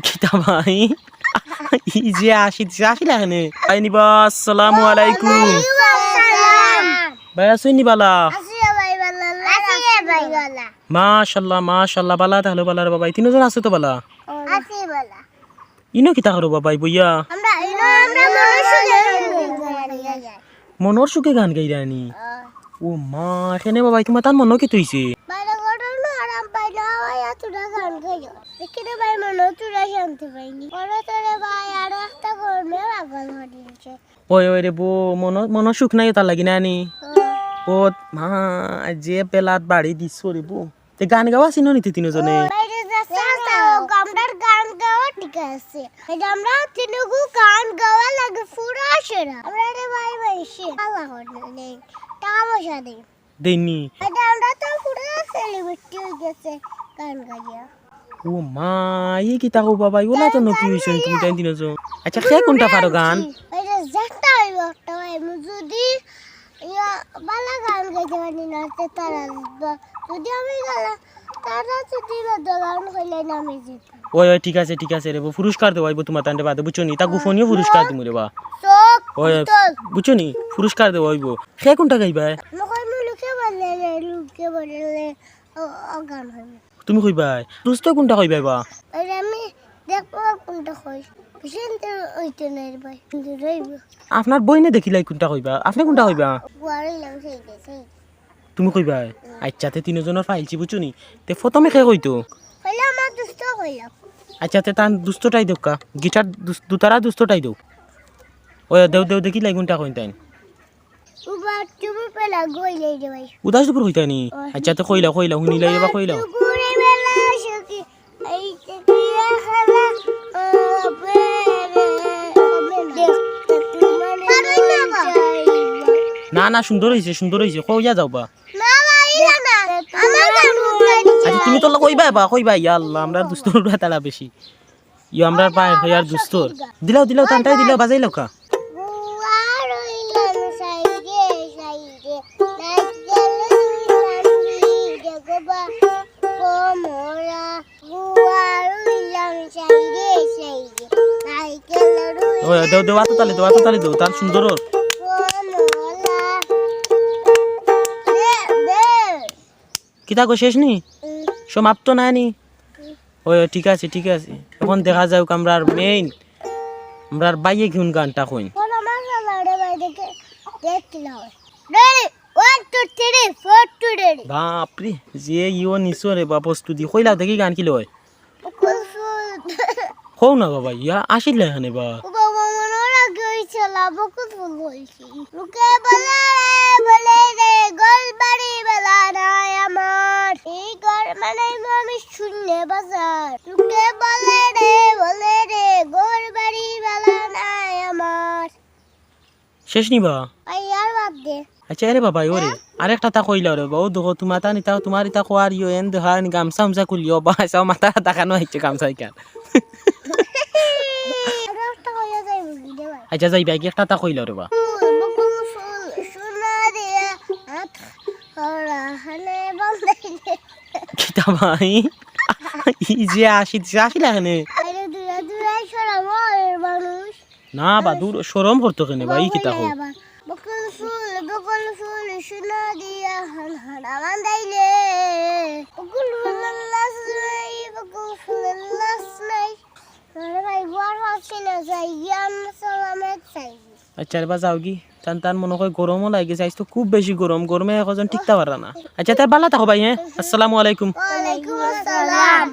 কিতা ভাই ই যে আসিলা এখানে ভাই নিবা আসসালামু আলাইকুম ভাই আসুনি বালা মাশাআল্লাহ মাশাআল্লাহ বালা তাহলে বালা রে বাবা তিনজন আছে তো বালা ইনো কিতা করো বাবা বইয়া মনোর সুখে গান গাইরানি ও মা এখানে বাবা তোমার তার মন কি তুইছে ওই ওই রে বো মন সুখ নাই তার লাগি নানি ও মা যে পেলাত বাড়ি দিছ রে বো তে গান গাওয়া চিনো নিতে তিনজনে দেনি ও মা ই কি তাকো বাবা ওলা তো নকি হইছে তুমি টাইম দিনছো আচ্ছা কে কোনটা পারো গান যদি বালা গান গাইতে পারি না তারা যদি আমি গালা তারা যদি গান হইলে না আমি জিতব ওই ওই ঠিক আছে রে পুরস্কার দেব আইবো তোমার তান্ডে বাদে বুঝছনি তা গুফনিও পুরস্কার দিমু রে বা ওই বুঝছনি পুরস্কার দেব আইবো কে কোনটা গাইবা লুকে বললে গান হইবে তুমি কইবা দুস্ত কোনটা কইবা বা আমি দেখবো কোনটা কই বিশেন্তে ওইতে নাই ভাই রইব আপনার বইনে দেখিলাই কোনটা কইবা আপনি কোনটা কইবা ওয়ারিলাম সেই দেশে তুমি কইবা আচ্ছা তে তিনজনের ফাইলছি বুঝছনি তে প্রথমে কে কইতো কইলা আমার দুষ্ট কইলা আচ্ছা তে তান দুস্তটাই দেউকা গিটার দুতারা দুস্তটাই দেউ ওই দেউ দেখি লাই কোনটা কইতাইন উবা তুমি পেলা গইলে রে ভাই উদাস দুপুর কইতানি আচ্ছা তে কইলা হুনিলাই বা কইলা গুরে বেলা সকি এই টিয়া খেলা না সুন্দর হইছে কইয়া যাওবা না ভাই না আমার গান আচ্ছা তুমি তো কইবা ইয়া আল্লাহ আমরা দুস্তর তালা বেশি ইয়া আমরা পায় হইয়ার দুস্তর দিলাও তানটাই দিলাও বাজাইলাও কা ওই দেও আতো তালে দেও তার সুন্দর কিতা কো শেষ নি সমাপ্ত না নি ওই ঠিক আছে এখন দেখা যাক আমরার মেইন আমরার বাইয়ে কিউন গানটা কইন বাপরে যে ইও নিছো রে বাপ প্রস্তুতি কইলাও দেখি গান কি লয় হও না বাবা ইয়া আসিল এখানে বা শেষ নিবা আচ্ছা আরে বাবা ওরে আরেকটা তা কইলা রে বাবা দেখো তোমার তা নিতা তোমার ইতা কোয়ার ইও এন দেখা গামছা আমসা খুলিও বাসাও মাথা দেখানো হচ্ছে গামছা ইকার আচ্ছা যাইবা কি একটা তা কইলা রে বা কিতা ভাই ই যে আসিলা এখানে না বাদুর শরম করতো কেনে ভাই কিতা কই বকুল ফুল সোনা দিয়া হাড়া বান্ধাইলে বকুল ফুল লাস নাই বকুল ফুল লাস নাই আরে ভাই গোয়ার আছে না যাই জ্ঞান সালামত চাই আচ্ছা রে বা যাও কি তান মনে হয় গরমও লাগে যাইছ তো খুব বেশি গরমে এখন টিকতে পারা না আচ্ছা তার বালা থাকো ভাই হ্যাঁ আসসালামু আলাইকুম ওয়া আলাইকুম আসসালাম